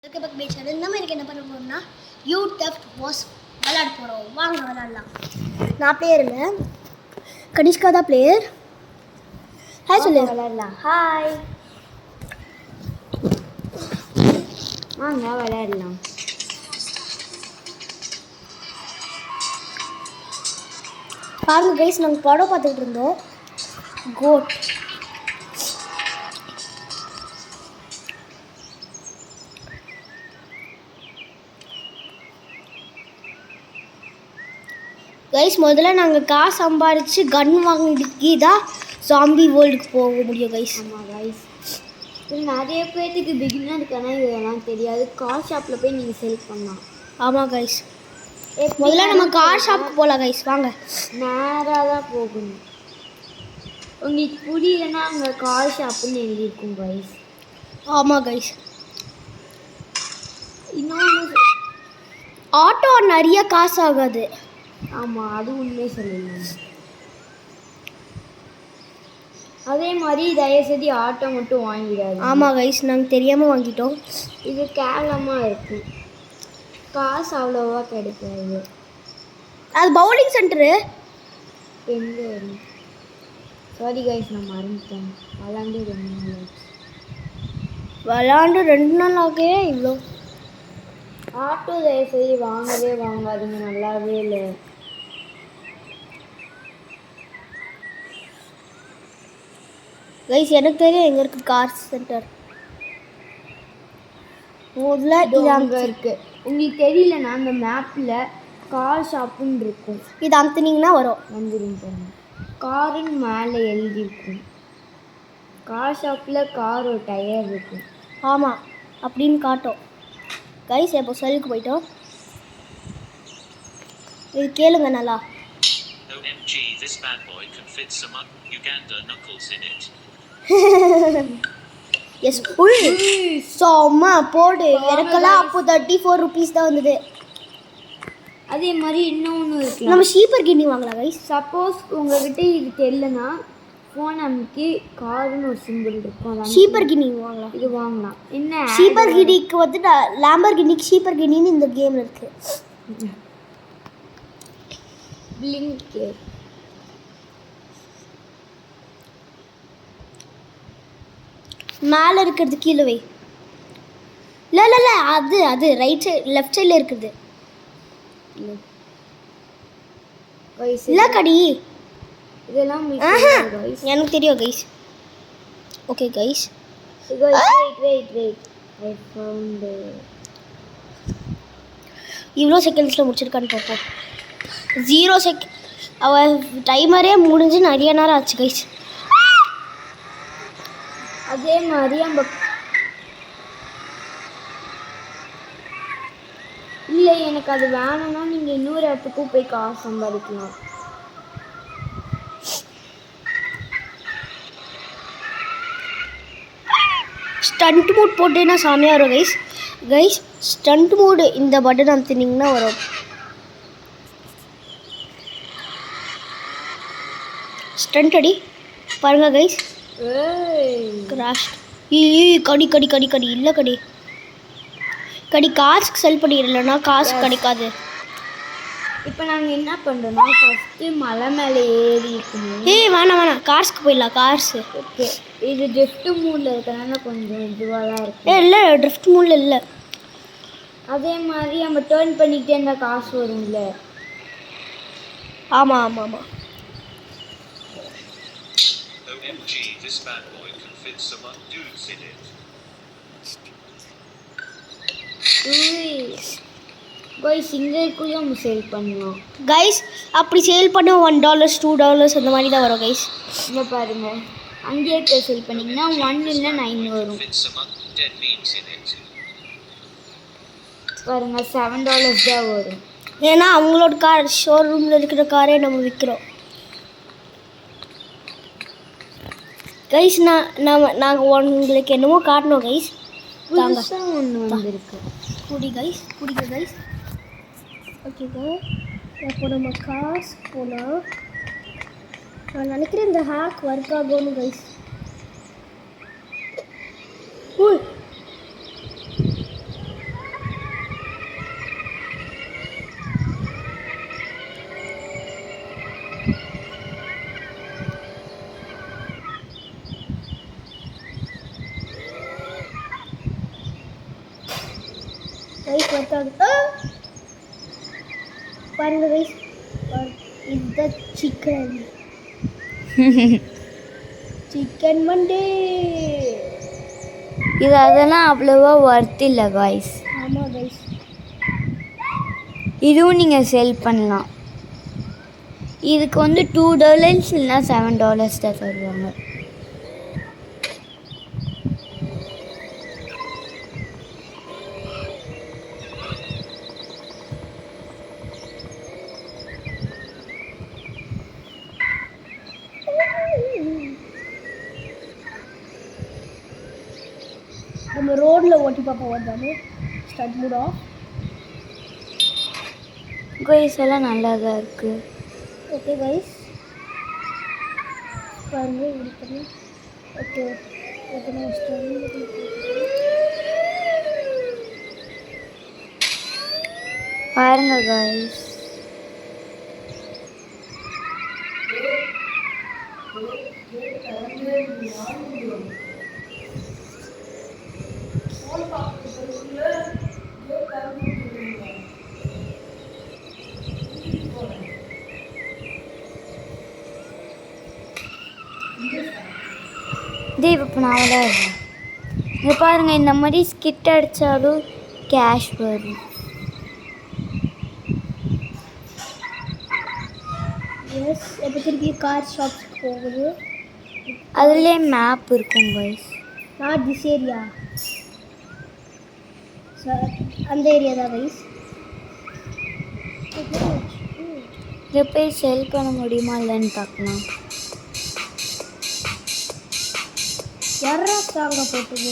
Welcome back my channel. இந்த மாதிரி என்ன பண்ண போகிறோம்னா யூ டெஃப்ட் வாஸ் விளையாட போகிறோம். வாங்க விளையாடலாம். நான் பிளேயர் இல்லை, கனிஷ்கா தான் பிளேயர். ஹாய் சொல்லு. விளையாடலாம். ஹாய், வாங்க விளையாடலாம். பாருங்க கைஸ், நாங்கள் படம் பார்த்துக்கிட்டு இருந்தோம். கோட் கைஸ், முதல்ல நாங்கள் காசு சம்பாதிச்சு கன் வாங்கி தான் ஜாம்பி வேர்ல்டுக்கு போக முடியும் கைஸ். ஆமாம் கைஸ், இது நிறைய பேர்த்துக்கு பிகினருக்கான இதெல்லாம் தெரியாது. கார் ஷாப்பில் போய் நீங்கள் செலக்ட் பண்ணலாம். ஆமாம் கைஸ், முதல்ல நம்ம கார் ஷாப்புக்கு போகலாம் கைஸ். வாங்க, நேராக தான் போகணும். உங்களுக்கு புரியலன்னா அங்கே கார் ஷாப்புன்னு எழுதியிருக்கும் கைஸ். ஆமாம் கைஸ், இன்னொன்று ஆட்டோ நிறைய காசு ஆகாது. ஆமாம், அது உண்மையே சொல்லலாம். அதே மாதிரி தயவுசெய்து ஆட்டோ மட்டும் வாங்கிடாது. ஆமாம் கைஸ், நாங்கள் தெரியாமல் வாங்கிட்டோம். இது கேவலமாக இருக்கும், காசு அவ்வளோவா கிடைக்காது. அது பவுலிங் சென்டரு எங்கே? சாரி கைஸ், நான் மறந்துட்டேன். விளாண்டு 2 நாள் ஆச்சு. விளாண்டு 2 நாள் ஆகவே இவ்வளோ. ஆட்டோ தயவுசெய்து வாங்கவே வாங்காதுங்க, நல்லாவே இல்லை. கைஸ், எனக்கு தெரியும் எங்கே இருக்குது கார் சென்டர். முதல்ல இது அங்கே இருக்குது. உங்களுக்கு தெரியலன்னா அந்த மேப்பில் கார் ஷாப்புன்னு இருக்கும். இது அமுத்துனீங்கன்னா வரும். வந்துடும். காருன்னு மேலே எழுதியிருக்கும். கார் ஷாப்பில் கார் ஒரு டயர் இருக்கும். ஆமாம், அப்படின்னு காட்டும். கைஸ், இப்போ செல்லுக்கு போயிட்டோம். இது கேளுங்க நல்லா. OMG, this bad boy can fit some Uganda knuckles in it. Yes, சும்மா போடு. எனக்கெல்லாம் அப்போ 34 rupees தான் வந்தது. அதே மாதிரி இன்னொன்று இருக்கு. நம்ம ஷீப்பர் கிண்ணி வாங்கலாம் கைஸ். சப்போஸ் உங்ககிட்ட இது தெரியலனா ஃபோன் அமுக்கி காருன்னு ஒரு சிம்பிள் இருக்கும், ஷீப்பர் கிண்ணி வாங்கலாம். இது வாங்கலாம். என்ன ஷீப்பர் கிண்ணிக்கு வந்து லாம்பர் கிண்ணிக்கு ஷீப்பர் கிண்ணின்னு இந்த கேமில் இருக்கு. பிளிங்க் மேலே இருக்கிறது கீழே வை. இல்லை இல்லை இல்லை, அது அது ரைட் சைடு லெஃப்ட் சைடில் இருக்குது. இல்லை கடி, இதெல்லாம் எனக்கு தெரியும் கைஸ். ஓகே கைஸ், இவ்வளோ செகண்ட்ஸில் முடிச்சிருக்கான்னு பார்ப்போம். 0 செகண்ட். அவள் டைமரே முடிஞ்சு நிறைய நேரம் ஆச்சு கைஸ். அதே மாதிரி நம்ம இல்லை, எனக்கு அது வேணும்னா நீங்கள் இன்னொரு இடத்துக்கும் போய் காசு சம்பாதிக்கலாம். ஸ்டண்ட் மோட் போட்டேன்னா சாமியாக வரும் கைஸ். கைஸ், ஸ்டண்ட் மோடு இந்த பட்டன் அமுத்தினீங்கன்னா வரும். ஸ்டண்ட் அடி பாருங்க கைஸ். கிராஷ். கடி கடி கடி கடி இல்லை கடி கடி. காசுக்கு செல் பண்ணிடலன்னா காசு கிடைக்காது. இப்போ நாங்கள் என்ன பண்ணுறோம்னா ஃபஸ்ட்டு மலை மேலே ஏறி இருக்கணும். வேணாம் வேணாம், கார்ஸ்க்கு போயிடலாம். கார்ஸு ஓகே, இது ட்ரிஃப்ட் மூடில் இருக்கிறனால கொஞ்சம் இதுவாக தான் இருக்குது. இல்லை, ட்ரிஃப்ட் மூடில் இல்லை. அதே மாதிரி நம்ம டேர்ன் பண்ணிக்கிட்டே இருந்தால் காசு வரும்ல. ஆமாம் ஆமாம் ஆமாம். OMG, this bad boy can fit some dudes in it. Guys, இங்கே இருக்குள்ள நம்ம சேல் பண்ணலாம் கைஸ். அப்படி சேல் பண்ண $1 $2 அந்த மாதிரி தான் வரும் கைஸ். இங்கே பாருங்க, அங்கேயே இருக்க சேல் பண்ணிங்கன்னா 1 இல்லை 9 வரும். Fit some dead memes in it. பாருங்க, $7 தான் வரும். ஏன்னா அவங்களோட கார் ஷோரூமில் இருக்கிற காரே நம்ம விற்கிறோம் கைஸ். நாங்கள் உங்களுக்கு என்னமோ காட்டணும் கைஸ். புதுசாக ஒன்று வந்திருக்கு. குடி கைஸ், குடிக்க கைஸ். ஓகேங்க, இப்போ நம்ம காசு போனால் நான் நினைக்கிறேன் இந்த ஹேக் ஒர்க் ஆகும்னு கைஸ். கைஸ் வச்சாங்க பாருங்க கைஸ் இந்த சிக்கன் மண்டே. இது அதெல்லாம் அவ்வளோவா ஒர்த் இல்லை காய்ஸ். ஆமாம் கைஸ். இதுவும் நீங்கள் செல் பண்ணலாம். இதுக்கு வந்து $2 இல்லைனா $7 தான் தருவாங்க. நம்ம ரோடில் ஓட்டி பார்ப்போம் வந்தாலும் ஸ்டார்ட் மூட் ஆஃப். கைஸ் எல்லாம் நல்லா தான் இருக்குது. ஓகே கைஸ் பாருங்க இப்படி பண்ணி. ஓகே ஓகே பாருங்க கைஸ். இதே இப்போ நான் விளையாடுறேன். இது பாருங்கள், இந்த மாதிரி ஸ்கிட் அடித்தாலும் கேஷ் வரும். எஸ் இப்போ திருப்பி கார் ஷாப்ஸ்க்கு போகுது. அதுலேயே மேப் இருக்கும் guys. Not this area sir, அந்த ஏரியா தான் கைஸ். இதை போய் செல் பண்ண முடியுமா இல்லைன்னு பார்க்கலாம். யாரா சாங்க போட்டுது?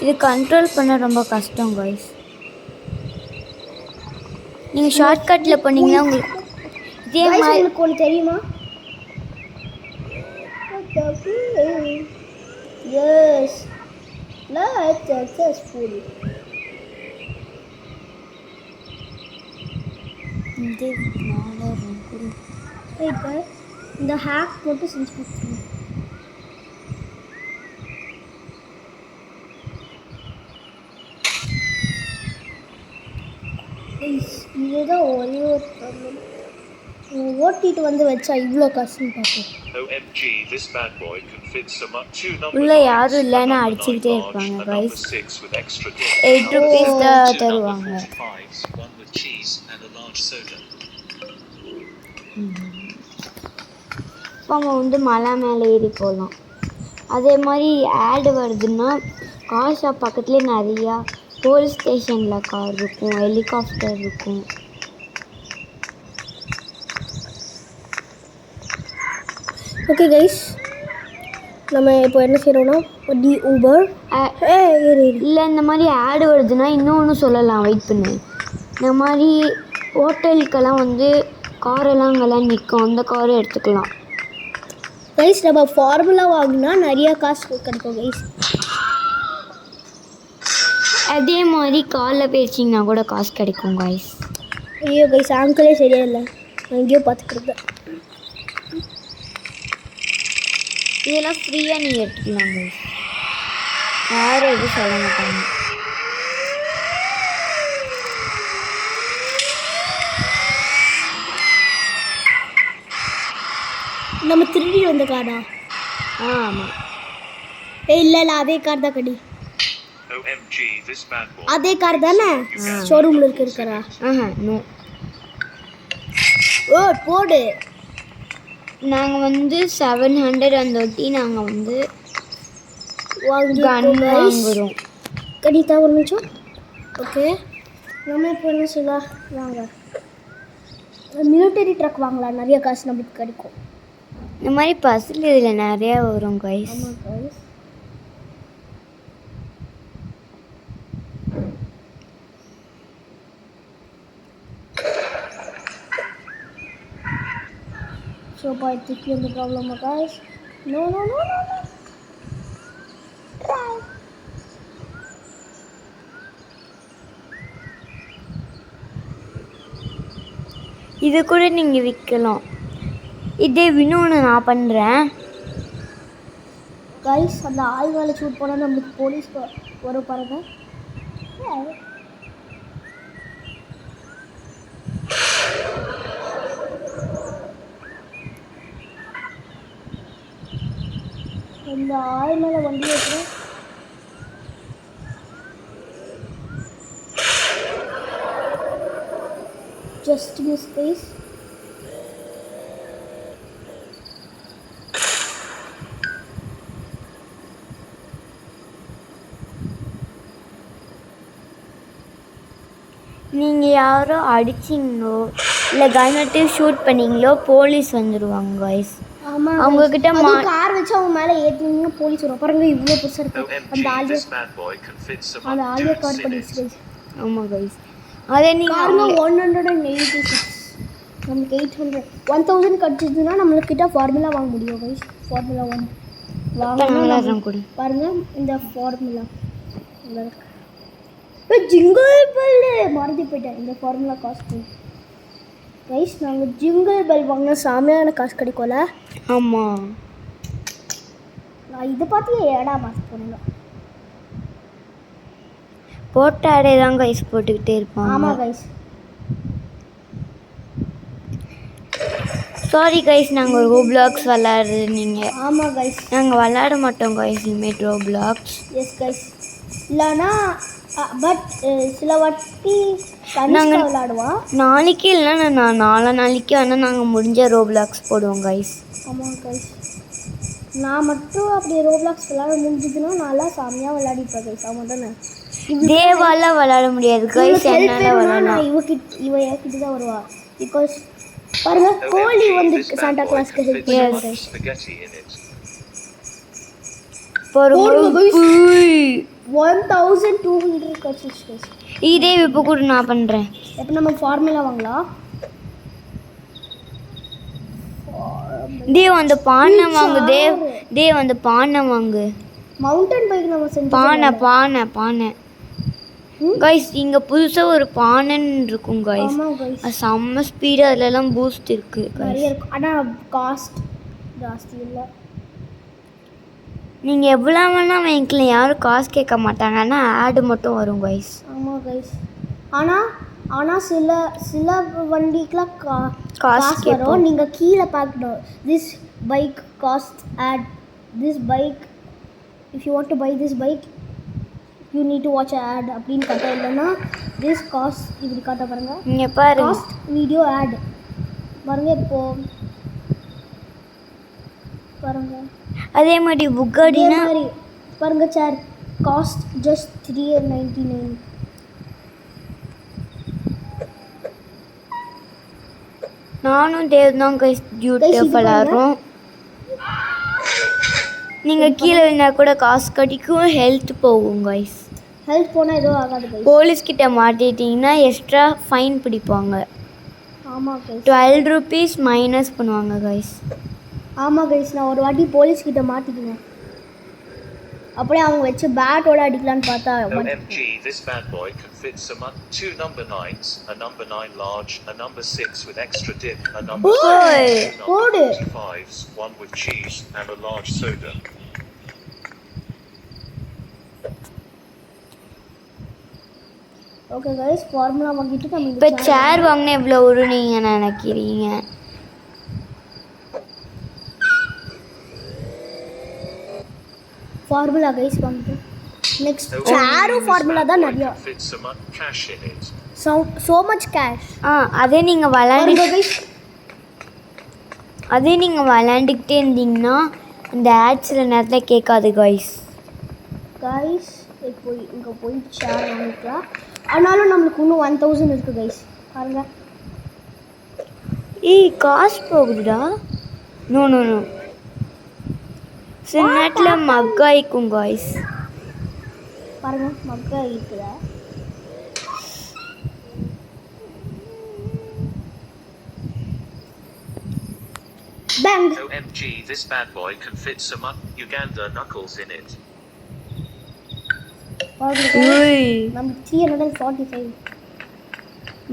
இது கண்ட்ரோல் பண்ண ரொம்ப கஷ்டம் கைஸ். நீங்கள் ஷார்ட்கட்டில் போனீங்கன்னா உங்களுக்கு இதே Guys, மாதிரி உங்களுக்கு ஒன்று தெரியுமா? Yes, let's successful. இப்போ இந்த ஹேக் மட்டும் செஞ்சு கொடுத்துருங்க. இதுதான் ஒரே ஒரு ப்ராப்ளம். ஓட்டிட்டு வந்து வச்சா இவ்வளோ காசுன்னு பார்ப்போம். OMG, this bad boy can fit so much. Two number உள்ள nines, யாரும் இல்லைன்னா a number அடிச்சுக்கிட்டே nine இருப்பாங்க large, a number guys. 6 with extra 8 rupees two தான் number தருவாங்க. 45s, one with cheese and a large soda. இப்போ நம்ம வந்து மலை மேலே ஏறி போகலாம். அதே மாதிரி ஆடு வருதுன்னா கார் ஷாப் பக்கத்துலேயே நிறையா போலீஸ் ஸ்டேஷனில் கார் இருக்கும், ஹெலிகாப்டர் இருக்கும். ஓகே கைஸ், நம்ம இப்போ என்ன செய்கிறோம்னா டி ஊபர் ஏறி இல்லை இந்த மாதிரி ஆடு வருதுன்னா இன்னொன்று சொல்லலாம், வெயிட் பண்ணு. இந்த மாதிரி ஹோட்டலுக்கெல்லாம் வந்து காரெல்லாம் அங்கெல்லாம் நிற்கும், அந்த காரை எடுத்துக்கலாம். கைஸ். நம்ம ஃபார்முலா வாங்கினா நிறையா காசு கிடைக்கும் கைஸ். அதே மாதிரி காரில் பேசிங்கன்னா கூட காசு கிடைக்கும் கைஸ். ஐயோ கைஸ், ஆங்கிளே சரியா இல்லை, நான் எங்கேயோ பார்த்துட்டு இதெல்லாம் ஃப்ரீயாக நீங்கள் எடுத்துக்கலாம் கைஸ், யாரும் எதுவும் சொல்ல மாட்டாங்க. நம்ம திருடி வந்த கார்டா? ஆமாம். இல்லை அதே கார் தான் கடி. OMG, this bad boy. அதே கார் தானே ஷோரூமில் இருக்கிறா? நோ. ஓ போடு. நாங்கள் வந்து 700 அந்த ஒட்டி நாங்கள் வந்து கன் வாங்குகிறோம். கடித்தா ஒரு நிமிஷம். ஓகே, நம்ம இப்போ என்ன சொல்லலாம், வாங்க மிலிட்டரி ட்ரக் வாங்கலாம், நிறைய காசு நம்மளுக்கு கிடைக்கும். இந்த மாதிரி பஸ்ஸில் இதில் நிறையா வரும் கைஸ். ஆமாம் guys. So by taking the problem guys. No. Try. இது கூட நீங்கள் விற்கலாம். இதே இன்னொன்று நான் பண்ணுறேன் கைஸ் அந்த ஆள் மேலே ஷூட் பண்ணால் நம்மளுக்கு போலீஸ் வரும் பாருங்க. இந்த ஆள் மேலே வண்டி வைக்கிறேன். Just miss guys. நீங்கள் யாரோ அடிச்சிங்களோ இல்லை கன்வெட்டி ஷூட் பண்ணீங்களோ போலீஸ் வந்துடுவாங்க கைஸ். ஆமாம் அவங்கக்கிட்ட கார் வச்சு அவங்க மேலே ஏற்றினீங்கன்னா போலீஸ் வரும் பாருங்க. இவ்வளோ பெருசாக இருக்கு அந்த OMG, ஆளியை this bad boy can fit some அந்த up ஆளியை 2 கவர் in பண்ணிடுச்சு it. கைஸ். ஆமாம் கைஸ். அதே பாருங்க நீங்கள் 186 நம்மளுக்கு 800 1000 கிடச்சிதுன்னா நம்மளுக்கிட்ட ஃபார்முலா வாங்க முடியும் கைஸ். ஃபார்முலா 1 வாங்கணும் கூட பாருங்க. இந்த ஃபார்முலா ஜிங்கிள் பெல் மறந்து போயிட்டேன். இந்த ஃபார்முலா காஸ்ட் கைஸ் நாங்கள் ஜிங்கிள் பெல் வாங்கினா சாமியான காசு கிடைக்கும்ல. ஆமாம். நான் இதை பார்த்து ஏடா மாசு போனேன். போட்ட ஆடே தான் கைஸ் போட்டுக்கிட்டே இருப்பாங்க. ஆமாம் கைஸ். சாரி கைஸ், நாங்கள் ரோப்ளாக்ஸ் விளாடுறது நீங்கள். ஆமாம் கைஸ். நாங்கள் விளாட மாட்டோம் கைஸ் இனிமேட் ரோப்ளாக்ஸ். S guys. இல்லைனா பட் சில வாட்டி நாங்கள் விளாடுவோம். நாளைக்கு இல்லைன்னா நான் நாளைக்கு வேணால் நாங்கள் முடிஞ்ச ரோப்ளாக்ஸ் போடுவோம் கைஸ். ஆமாம் கைஸ். நான் மட்டும் அப்படி ரோப்ளாக்ஸ் விளாட முடிஞ்சதுன்னா நான்லாம் சாமியாக விளையாடிப்பேன் கைஸ். ஆமாம் தானே. தேவால விளாட முடியாது கைஸ். என்னால் விளாட நான் இவ என்கிட்ட தான் வருவா. பிகாஸ் பாருங்க கோழி வந்து சாண்டா கிளாஸ்க்கு ஹெல்ப் பண்ணுவாங்க கைஸ். Spaghetti in it. 1200 கிடச்சிச்சு கைஸ். இதே இப்போ கூட நான் பண்ணுறேன். எப்போ நம்ம ஃபார்முலா வாங்கலாம். தேவ் அந்த பானை வாங்கு. தேவ் அந்த பானை வாங்கு. மவுண்டன் பைக் நம்ம செஞ்சு பானை கைஸ். இங்கே புதுசாக ஒரு பானைன்னு இருக்கும் கைஸ். ஆமாம் கைஸ். அது செம்ம ஸ்பீடு. அதிலலாம் பூஸ்ட் இருக்குது நிறைய இருக்கும். ஆனால் காஸ்ட் ஜாஸ்தி இல்லை. நீங்கள் எவ்வளோ வேணால் வாங்கிக்கலாம். யாரும் காசு கேட்க மாட்டாங்க. ஆனால் ஆடு மட்டும் வரும் கைஸ். ஆமாம் கைஸ். ஆனால் சில வண்டிக்கெலாம் காசு வரும். நீங்கள் கீழே பார்க்கணும். This bike cost ad this bike if you want to buy this bike you need to watch ad அப்படின்னு காட்ட. இல்லைன்னா திஸ் காஸ்ட் இப்படி காட்ட பாருங்க. நீங்கள் பாருங்க காஸ்ட் வீடியோ ஆட் பாருங்க. இப்போ பாருங்க அதே மாதிரி புக்காடினா பாருங்க சார் காஸ்ட் ஜஸ்ட் 399. நானும் தேவ் தான் கைஸ் யூடியூப் விளாட்றோம். நீங்கள் கீழே விழுந்தா கூட காசு கட்டிக்கும். ஹெல்த் போகும் கைஸ். ஹெல்த் போனால் எதுவும் ஆகாது கைஸ். போலீஸ்கிட்ட மாட்டிட்டிங்கன்னா எக்ஸ்ட்ரா ஃபைன் பிடிப்பாங்க. ஆமாம் கைஸ். 12 rupees மைனஸ் பண்ணுவாங்க கைஸ். ஆமாம் கைஸ். நான் ஒரு வாட்டி போலீஸ்கிட்ட மாட்டிக்கினேன். அப்படியே அவங்க வச்சு பேட்டோட அடிக்கலான்னு பார்த்தா OMG, this bad boy can fit some 2 number 9s, a number 9 large, a number 6 with extra dip, a number 5s, one with cheese, and a large soda. Okay guys. Formula வாங்கிட்டு நம்ம இப்போ சேர் வாங்கினா எவ்வளோ வரும் நீங்கள் நினைக்கிறீங்க? ஃபார்முலா கைஸ் வாங்கிட்டு next சேரும் ஃபார்முலா தான் நிறையா. Fit some cash in it. so much cash. அதே நீங்கள் விளாண்டுக்கிட்டே இருந்தீங்கன்னா இந்த ஆட்ஸில் நேரத்தில் கேட்காது கைஸ். இப்போ இங்கே போயிட்டு ஷேர் வாங்கிக்கலாம். ஆனாலும் நம்மளுக்கு இன்னும் 1000 இருக்குது கைஸ். பாருங்க. காசு போகுதுடா. நோ சில நேரத்தில் மக்காய்க்கும் கைஸ். பாருங்க மக்கா இருக்குதா. Bang. OMG, this bad boy can fit some Uganda knuckles in it. நம்ம 345.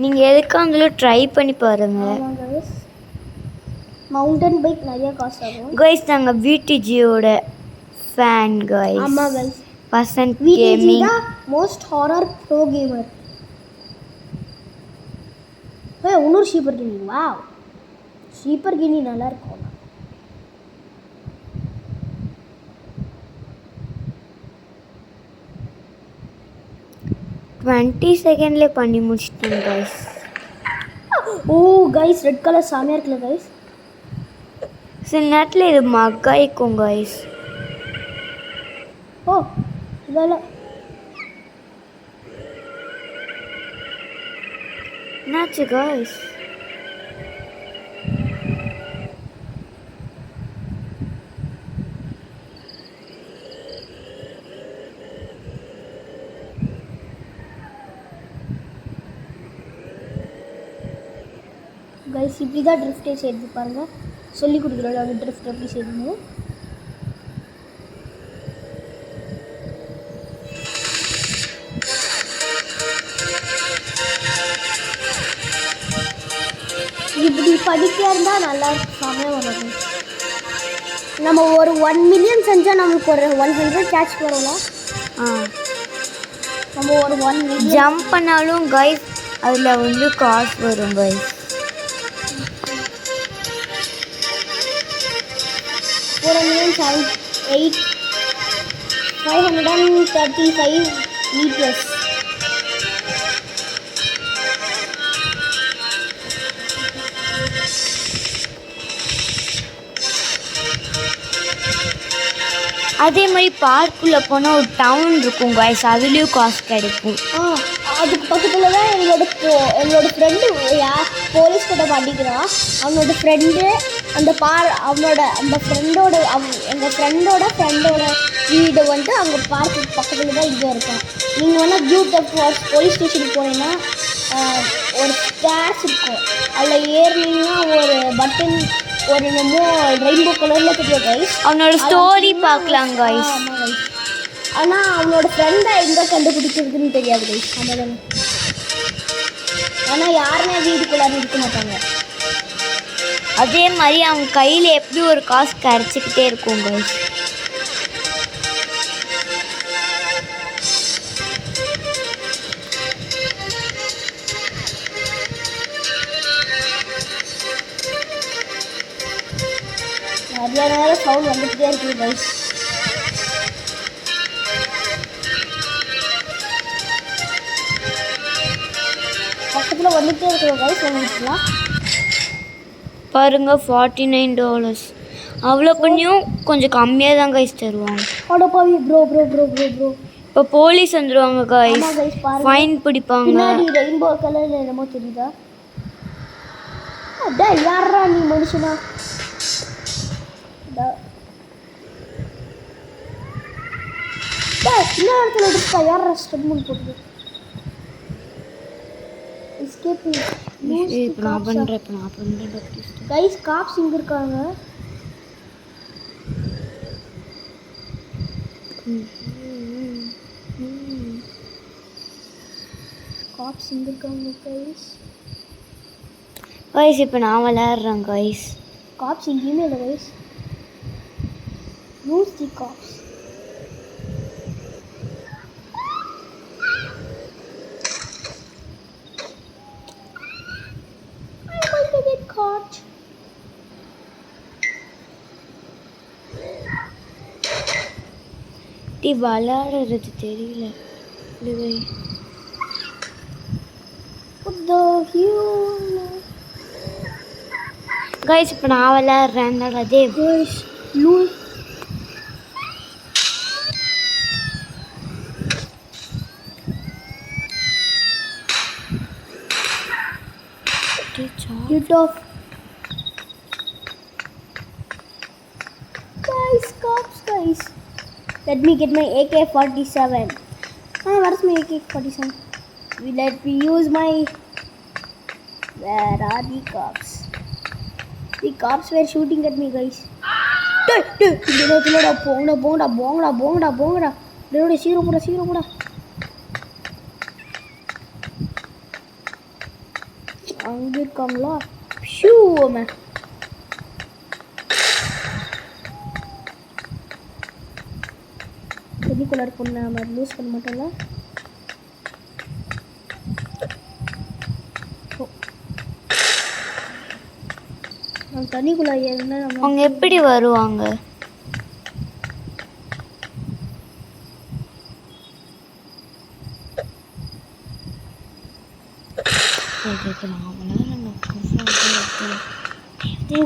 நீங்கள் எதுக்காந்தாலும் ட்ரை பண்ணி பாருங்கள். மவுண்டன் பைக் நிறைய காசு ஆகும் கைஸ். நாங்கள் VTGயோட ஃபேன் கைஸ். ஆமா கைஸ், வசந்த் VTG கேமிங். தான் மோஸ்ட் ஹாரர் ப்ரோ கேமர். இன்னொரு Scheper Guinea. Wow, Scheper Guinea நல்லா இருக்கும். 20 செகண்ட்ல பண்ணி முடிச்சிட்டேன் கைஸ். ஓ கைஸ், ரெட் கலர் சாமியா இருக்குல்ல கைஸ். சில நேரத்தில் இது மக்காய்க்கும் கைஸ். ஓ இதெல்லாம் என்னாச்சு கைஸ்? கைஸ் இப்படி தான் ட்ரிஃப்டே செய்யுது பாருங்க. சொல்லி கொடுக்குறோம் அந்த ட்ரிஃப்ட் எப்படி செய்யணும். இப்படி படிக்க இருந்தால் நல்லா சமயம் வரும். நம்ம ஒரு 1 மில்லியன் செஞ்சால் நம்மளுக்கு ஒரு 100 கேட்ச் வரும். நம்ம ஒரு 1 மில்லியன் ஜம்ப் பண்ணாலும் கைஸ் அதில் வந்து காசு வரும் கைஸ். 535 meters. அதே மாதிரி பார்க்குள்ளே போனால் ஒரு டவுன் இருக்கும் கைஸ், அதுலேயும் காசு கிடைக்கும். அதுக்கு பக்கத்தில் தான் எங்களோட ஃப்ரெண்டு போலீஸ் கிட்ட மாட்டிக்கிறான். அவனோட ஃப்ரெண்டு அந்த ஃப்ரெண்டோட எங்கள் ஃப்ரெண்டோட வீடு வந்து அங்கே பார்க்கு பக்கத்தில் தான் இங்கே இருக்கும். நீங்கள் வேணால் பியூட்டப் போலீஸ் ஸ்டேஷனுக்கு போனீங்கன்னா ஒரு ஸ்டேர்ஸ் இருக்கும். அதில் ஏறினீங்கன்னா ஒரு பட்டன் ஒரு என்னமோ ரெயின்போ கலரில் தெரியும் கைஸ். அவனோட ஸ்டோரி பார்க்கலாம் கைஸ். ஆமாம் கைஸ், ஆனால் அவனோட ஃப்ரெண்டை எங்கே கண்டுபிடிக்கிறதுன்னு தெரியாது கைஸ். ஆமாம், ஆனால் யாருமே வீட்டுக்குள்ளார இருக்க மாட்டாங்க. அதே மாதிரி அவங்க கையில் எப்படி ஒரு காசு கிடச்சிக்கிட்டே இருக்கும் கைஸ். நிறைய நேரம் சவுண்ட் வந்துகிட்டே இருக்குது கைஸ். பக்கத்தில் வந்துகிட்டே இருக்கிற கைஸ் வந்துட்டுலாம் பாருங்க $49. அவ்வளோ பண்ணியும் கொஞ்சம் கம்மியாக தான் கைஸ் தருவாங்க. அடப்பாவி ப்ரோ. இப்போ போலீஸ் வந்துடுவாங்க கைஸ், ஆமாம் கைஸ், பாருங்க ஃபைன் பிடிப்பாங்க. பின்னாடி ரெயின்போ கலரில் என்னமோ தெரியுதா? டேய் யாரா நீ மனுஷனா? என்ன இடத்துல இருக்கா? யாரா ஸ்டெப் போட்டு எஸ்கேப் இப்போ நான் பண்ணுறேன் கைஸ். காப்ஸ் இங்கே இருக்காங்க. காப்ஸ் இங்கே இருக்காங்க கைஸ். கைஸ் இப்போ நான் விளையாடுறேன் கைஸ். காப்ஸ் எங்கேயுமே இல்லை guys. Use the cops. Caught. விளையாடுறது தெரியல. கைஸ் இப்போ நான் விளையாடுறேன். அதே Get off. Guys. Let me get my AK-47. Where's my AK-47? Let me use my... Where are the cops? The cops were shooting at me, guys. போங்கடா. சீக்கிரம் போடா. அங்கே இருக்காங்களா? தண்ணிக்குள்ளார பொண்ணு நம்ம லூஸ் பண்ண மாட்டோம்ல. தண்ணிக்குள்ள ஏறினா அவங்க எப்படி வருவாங்க?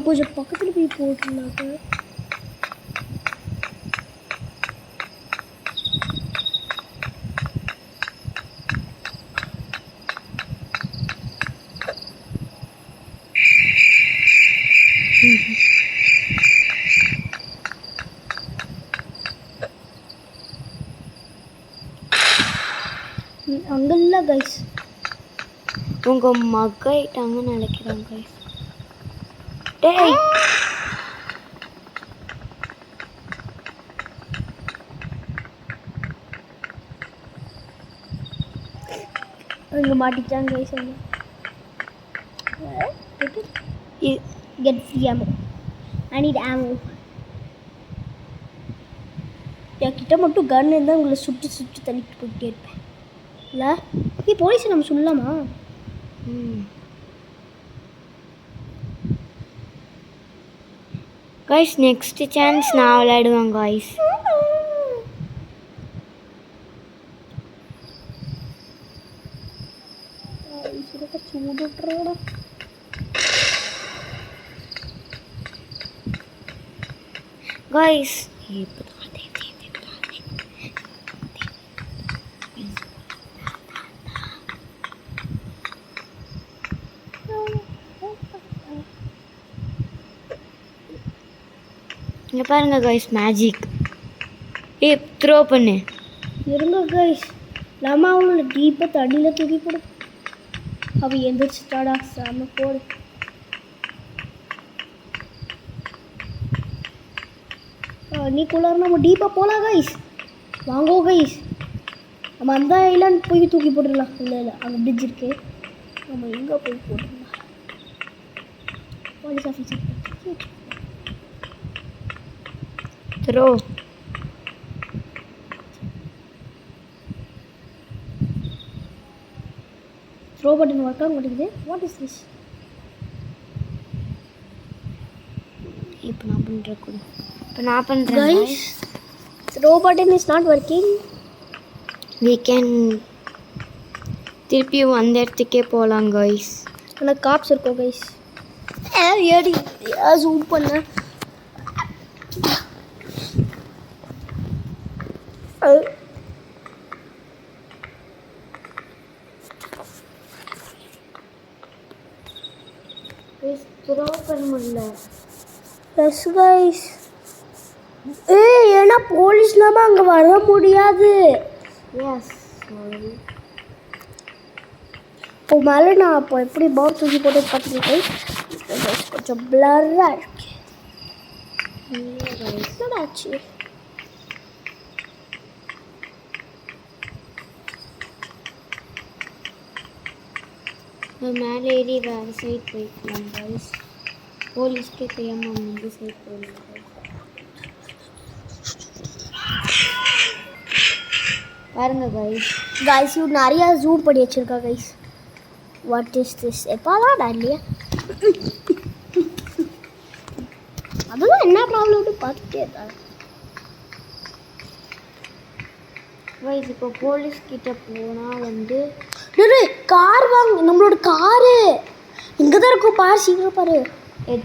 கொஞ்சம் பக்கத்தில் போய் போட்டுருந்தாங்க. அங்கே இல்லை கைஸ், உங்க மக்காயிட்டாங்கன்னு நினைக்கிறேன் கைஸ். டேய் அங்கே மாட்டிக்கிட்டாங்க கைஸ். அங்கே கெட் ஃப்ரீ ஆமோ. ஐ நீட் ஆமோ. என்கிட்ட மட்டும் கன் இருந்தால் உங்களை சுட்டு சுட்டு தள்ளிட்டு போயிட்டே இருப்பேன் இல்லை. போலீஸ் நம்ம சொல்லலாமா? கைஸ் நெக்ஸ்ட் சான்ஸ் நான் விளையாடுவேன் கைஸ். கைஸ் இங்கே பாருங்க கைஸ், மேஜிக். த்ரோ பண்ணு. இருங்க கைஸ், நம்ம அவங்கள டீப்பாக தண்ணியில் தூக்கி போடு. அவள் எந்திரிச்சிட்டாடா, சாம போடு. தண்ணிக்குள்ளார நம்ம டீப்பாக போகலாம் கைஸ். வாங்கோ கைஸ், நம்ம அந்த ஐலாண்ட் போய் தூக்கி போட்டுடலாம். இல்லை இல்லை, அங்கே பிரிட்ஜ் இருக்கு, நம்ம எங்கே போய் போட்டுடலாம். Police officer throw. Throw button work ஆக மாட்டேங்குது. What is this? இப்போ நான் பண்ணுறேன் guys, throw button is not working. we can திருப்பி அந்த இடத்துக்கே போகலாம் கைஸ். ஆனால் காப்ஸ் இருக்கோம் கைஸ். ஏடி ஜூம் பண்ண. த்ரோ பண்ண முடியல. S guys. ஏன்னா போலீஸ் இல்லாமல் அங்கே வர முடியாது. Yes sorry. இப்போ மேலே நான் அப்போ எப்படி பவுல் தூக்கி போட்டு பார்த்துருக்கேன். கொஞ்சம் பிளர்ராக இருக்கு. என்னடாச்சு? மேலே ஏறி வேறு சைட் போய்க்கலாம் கைஸ். போலீஸ்க்கே தெரியாமல் வந்து சைட் போயிடலாம். பாருங்க கைஸ். கைஸ் இவ் நிறையா ஜூம் பண்ணி வச்சிருக்கா கைஸ். What is this? எப்பாதான் இல்லையா? அதெல்லாம் என்ன ப்ராப்ளம்னு பார்த்துட்டே இருந்தாங்க கைஸ். இப்போ போலீஸ் கிட்ட போனால் வந்து கார் வாங்க. நம்மளோட காரு இங்கே தான் இருக்கும் பாரு, சீக்கிரம் பாரு.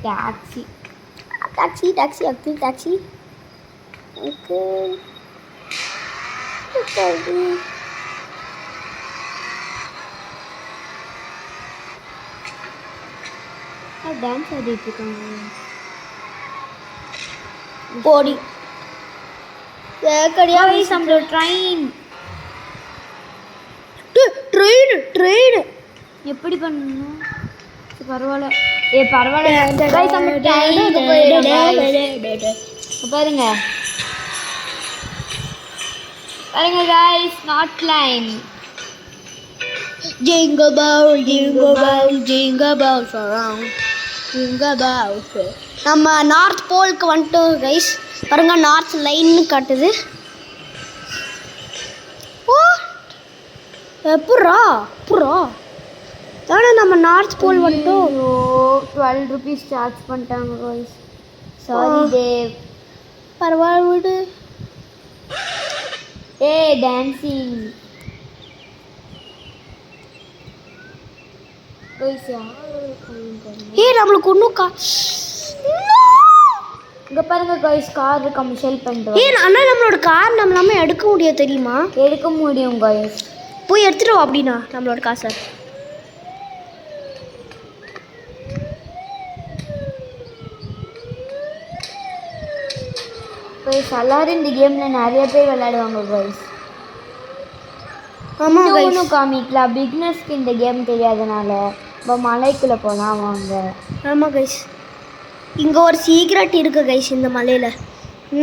Taxi taxi taxi uncle taxi uncle. Dance ஆடிட்டு இருக்காங்க. போடி கைஸ் நம்மளோட ட்ரெயின் ட்ரெயின் எப்படி பண்ணணும்? பரவாயில்ல. பரவாயில்ல கைஸ், நம்ம ட்ரெயினுக்கு போயிடுறோம். பாருங்க பாருங்க guys, not line. Jingle bell, jingle bell, jingle bells around, jingle bells. நம்ம நார்த் போலுக்கு வந்துட்டோம் கைஸ். பாருங்க நார்த் லைன்னு காட்டுது. புறா தானே நம்ம நார்த் போல் வந்துட்டோம். 12 rupees சார்ஜ் பண்ணிட்டாங்க guys. சாரி தேவ். பரவாயில்ல விடு. Dancing guys. நம்மளுக்கு ஒன்றும் இங்க பாருங்க guys, கார் இருக்க மிஷல் பண்ணிட்டு அண்ணா நம்மளோட கார் நம்மளாம எடுக்க முடியும் தெரியுமா? எடுக்க முடியும் guys. போய் எடுத்துட்டு வா அப்படின்னா நம்மளோட காசை. guys எல்லாரும் இந்த கேம்ல நிறைய பேர் விளையாடுவாங்க guys. ஆமா guys. இன்னும் காமிக்கலாம் பிகினர்ஸ்க்கு இந்த கேம் தெரியாதனால. இப்போ மலைக்குள்ள போலாம் வாங்க. ஆமா கைஸ், இங்கே ஒரு சீக்ரெட் இருக்குது கைஸ். இந்த மலையில்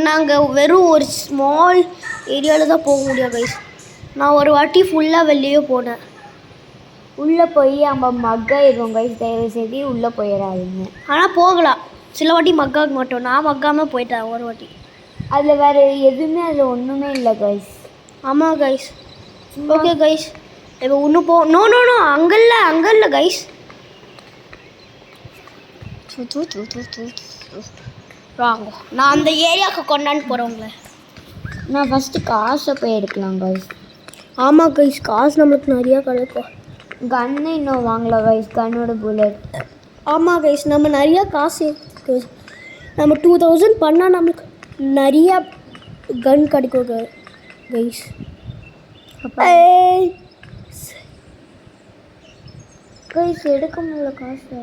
நாங்கள் வெறும் ஒரு ஸ்மால் ஏரியாவில் தான் போக முடியும் கைஸ். நான் ஒரு வாட்டி ஃபுல்லாக வெளியே போனேன். உள்ளே போய் நம்ம மக்காயிடுவோம் கைஸ். தயவு செய்து உள்ளே போயிடாதீங்க. ஆனால் போகலாம். சில வாட்டி மக்காக மாட்டோம். நான் மக்காமல் போயிட்டேன் ஒரு வாட்டி. அதில் வேறு எதுவுமே அதில் ஒன்றுமே இல்லை கைஸ். ஆமாம் கைஸ். ஓகே கைஸ், இப்போ இன்னும் நோ நோ நோ அங்கே இல்லை கைஸ். வாங்க, நான் அந்த ஏரியாவுக்கு கொண்டாந்து போகிறவங்கள. நான் ஃபஸ்ட்டு காசை போய் எடுக்கலாம் கைஸ். ஆமாம் கைஸ், காசு நம்மளுக்கு நிறையா கிடைக்கும். கன்னு இன்னும் வாங்கல கைஸ், கன்னோட புல்லட். ஆமாம் கைஸ், நம்ம நிறையா காசு நம்ம 2000 பண்ணால் நம்மளுக்கு நிறையா கன் கிடைக்கும் கைஸ். கைஸ் எடுக்க முடியல காசு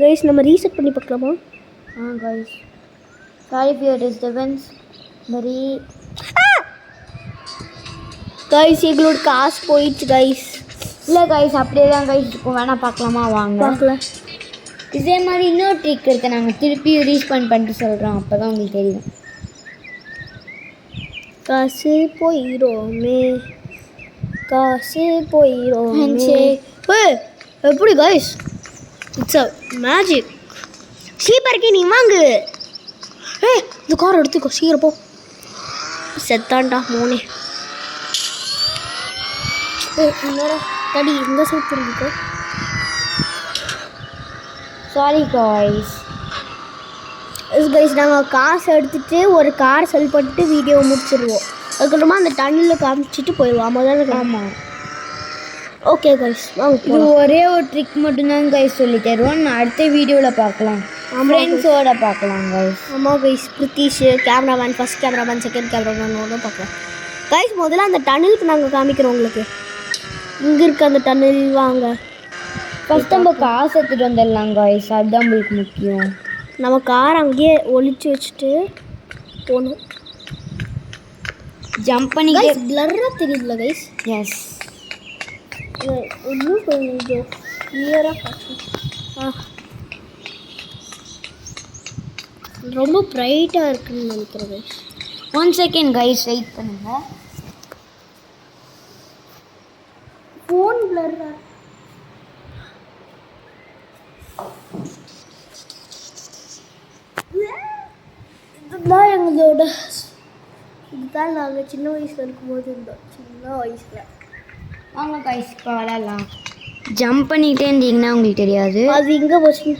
கைஸ். நம்ம ரீசெட் பண்ணி பார்க்கலாமா? Guys sorry for your disturbance. Very guys எங்களோட காசு போயிடுச்சு கைஸ். இல்லை கைஸ் அப்படியே தான் கைஸ் இருக்கும். வேணால் பார்க்கலாமா? வாங்க பார்க்கலாம். இதே மாதிரி இன்னொரு ட்ரிக் இருக்குது. நாங்கள் திருப்பி ரீஸ்பாண்ட் பண்ணிட்டு சொல்கிறோம், அப்போ தான் உங்களுக்கு தெரியும். காசு போயிரோமே, காசு போயிரோமே. எப்படி கைஸ்? It's a magic. ஸ்லீப்பருக்கு நீ வாங்கு. இந்த கார் எடுத்துக்கோ சீக்கிரம் போ. செத்தான்டா மோனே. தடி இந்த சைட் திரும்பிக்கோ. Sorry guys. கைஸ் நாங்கள் காசு எடுத்துகிட்டு ஒரு கார் செல் பண்ணிட்டு வீடியோ முடிச்சிடுவோம். அதுக்கப்புறமா அந்த டன்னில் காமிச்சிட்டு போயிடுவோம். முதல்ல ஆமாம். ஓகே கைஸ் வாங்க. இது ஒரே ஒரு ட்ரிக் மட்டும்தான் கைஸ் சொல்லி தருவோம். நான் அடுத்த வீடியோவில் பார்க்கலாம், ஃப்ரெண்ட்ஸோட பார்க்கலாம் கைஸ். ஆமாம் guys, Prithish cameraman, first cameraman, second கேமராமேனோட பார்க்கலாம் கைஸ். முதல்ல அந்த டன்னுக்கு நாங்கள் காமிக்கிறோம் உங்களுக்கு. இங்கே இருக்க அந்த டன்னில் வாங்க. ஃபஸ்ட் நம்ம காசு எடுத்துகிட்டு வந்துடலாம் கைஸ், அதுதான் உங்களுக்கு முக்கியம். நம்ம கார் அங்கேயே ஒளிச்சு வச்சுட்டு போகணும். ஜம்ப் பண்ணி பிளர்ராக தெரியுதுல கைஸ். எஸ், இன்னும் கொஞ்சம் கிளியராக காட்டு. ரொம்ப ப்ரைட்டாக இருக்குன்னு நினைக்கிறேன் கைஸ். 1 செகண்ட் கைஸ், வெயிட் பண்ணுங்கள். ஃபோன் பிளர்ரா. இதுதான் எங்களோட, இதுதான் நாங்கள் சின்ன வயசில் இருக்கும்போது இருந்தோம். சின்ன வயசில் வாங்க கைஸ் இப்போ விளாட்லாம். ஜம்ப் பண்ணிக்கிட்டே இருந்தீங்கன்னா உங்களுக்கு தெரியாது. அது இங்கே போச்சு.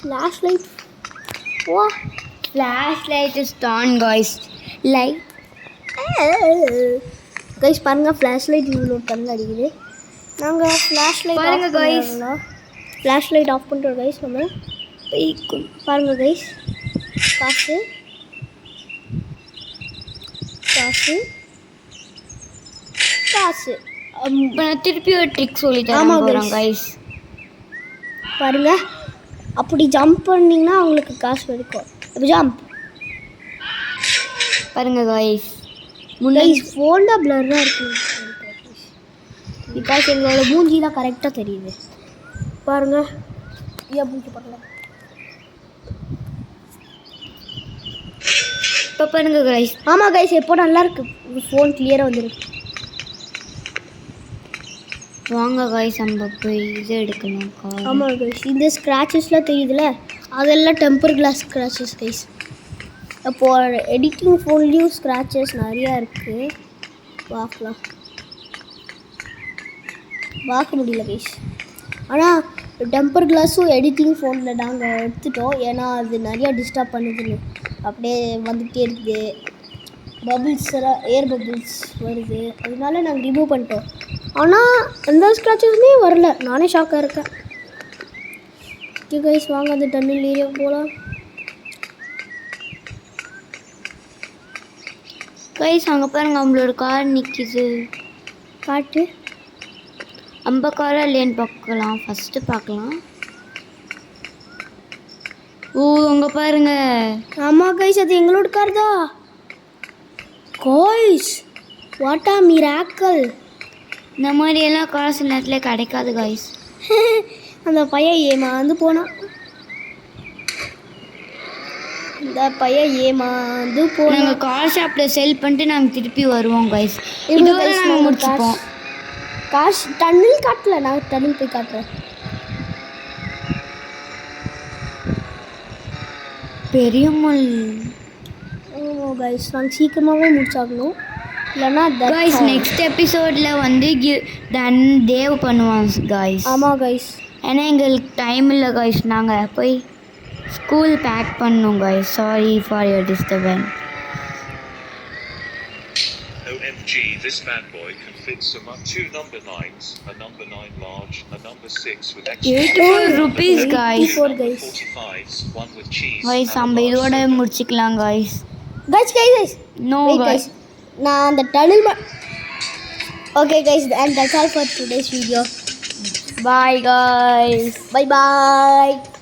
Flash light. வா, flash light is on guys. Light guys பாருங்கள், ஃப்ளாஷ் லைட் இவ்வளோ கண்ணு அடிக்குது. நாங்கள் ஃப்ளாஷ் லைட் பாருங்க guys. ஃப்ளாஷ் லைட் ஆஃப் பண்ணுறோம் கைஸ். நம்ம பாருங்கள் கைஸ், காசு காசு காசு. இப்போ நான் திருப்பி ஒரு ட்ரிக் சொல்லி ஆமா தரேன் guys. கைஸ். பாருங்க, அப்படி ஜம்ப் பண்ணிங்கன்னா அவங்களுக்கு காசு கிடைக்கும். அப்படி ஜம்ப் பாருங்க கைஸ். முன்னாடி ஃபோன் தான் பிளர்ராக இருக்குது பிகாஸ் எங்களோட மூஞ்சிலாம் கரெக்டாக தெரியுது. பாருங்க, ஏன் மூஞ்சி பண்ணலாம். இப்போ பாருங்க கைஸ். ஆமாம் கைஸ், எப்போ நல்லா இருக்கு, ஃபோன் கிளியராக வந்துருக்கு. வாங்க கைஸ் நம்ம போய் இது எடுக்கலாம். ஆமாம் கைஸ், இந்த ஸ்க்ராச்சஸ்லாம் தெரியுதுல்ல, அதெல்லாம் டெம்பர் கிளாஸ் ஸ்க்ராச்சஸ் கைஸ். இப்போ எடிட்டிங் ஃபோன்லேயும் ஸ்க்ராச்சஸ் நிறையா இருக்குது. பார்க்க முடியல கைஸ். ஆனால் டெம்பர் கிளாஸும் எடிட்டிங் ஃபோனில் நாங்கள் எடுத்துட்டோம். ஏன்னா அது நிறையா டிஸ்டர்ப் பண்ணுதுன்னு அப்படியே வந்துகிட்டே இருக்குது. பபிள்ஸ் எல்லாம் ஏர் பபிள்ஸ் வருது, அதனால நாங்கள் ரிமூவ் பண்ணிட்டோம். ஆனால் எந்த ஸ்க்ராச்சஸுமே வரல. நானே ஷாக்காக இருக்கேன். ஓகே கைஸ், வாங்க அந்த டன்னல் ஏரியா போகலாம். கைஸ் அங்கே பாருங்க, நம்மளோட கார் நிற்கிது. காட்டு நம்ம காராக இல்லையான்னு பார்க்கலாம். ஃபஸ்ட்டு பார்க்கலாம். ஓ அங்கே பாருங்க. ஆமாம் கைஸ், அது எங்களோட கார் தான். Guys, what a miracle. இந்த மாதிரியெல்லாம் காசு நேரத்தில் கிடைக்காது கைஸ். அந்த பையன் ஏமாந்து போனான். நாங்கள் கார் ஷாப்பில் செல் பண்ணிட்டு நாங்கள் திருப்பி வருவோம் கைஸ். இதுவரை நாங்கள் முடிச்சுப்போம். காசு டன்னில் காட்டல, நான் டன்னில் போய் காட்டுறேன். பெரியம்மல். ஓ கைஸ், நாங்கள் சீக்கிரமாகவே முடிச்சாகணும். இல்லைன்னா கைஸ் நெக்ஸ்ட் எபிசோடில் வந்து தேவ் பண்ணுவாங்க கைஸ். ஆமாம் கைஸ், ஏன்னா எங்களுக்கு டைம் இல்லை கைஸ். நாங்கள் போய் ஸ்கூல் பேக் பண்ணோம் guys. Sorry for your disturbance. OMG, this bad boy can fit some up 2 number 9s, a number 9 large, a number 6 with extra 84 rupees guys. 45s, one with cheese. Guys நம்ம இதோட முடிச்சுக்கலாம் guys. Guys know guys, நான் அந்த tunnel okay guys, and that's all for today's video. bye guys. Bye bye.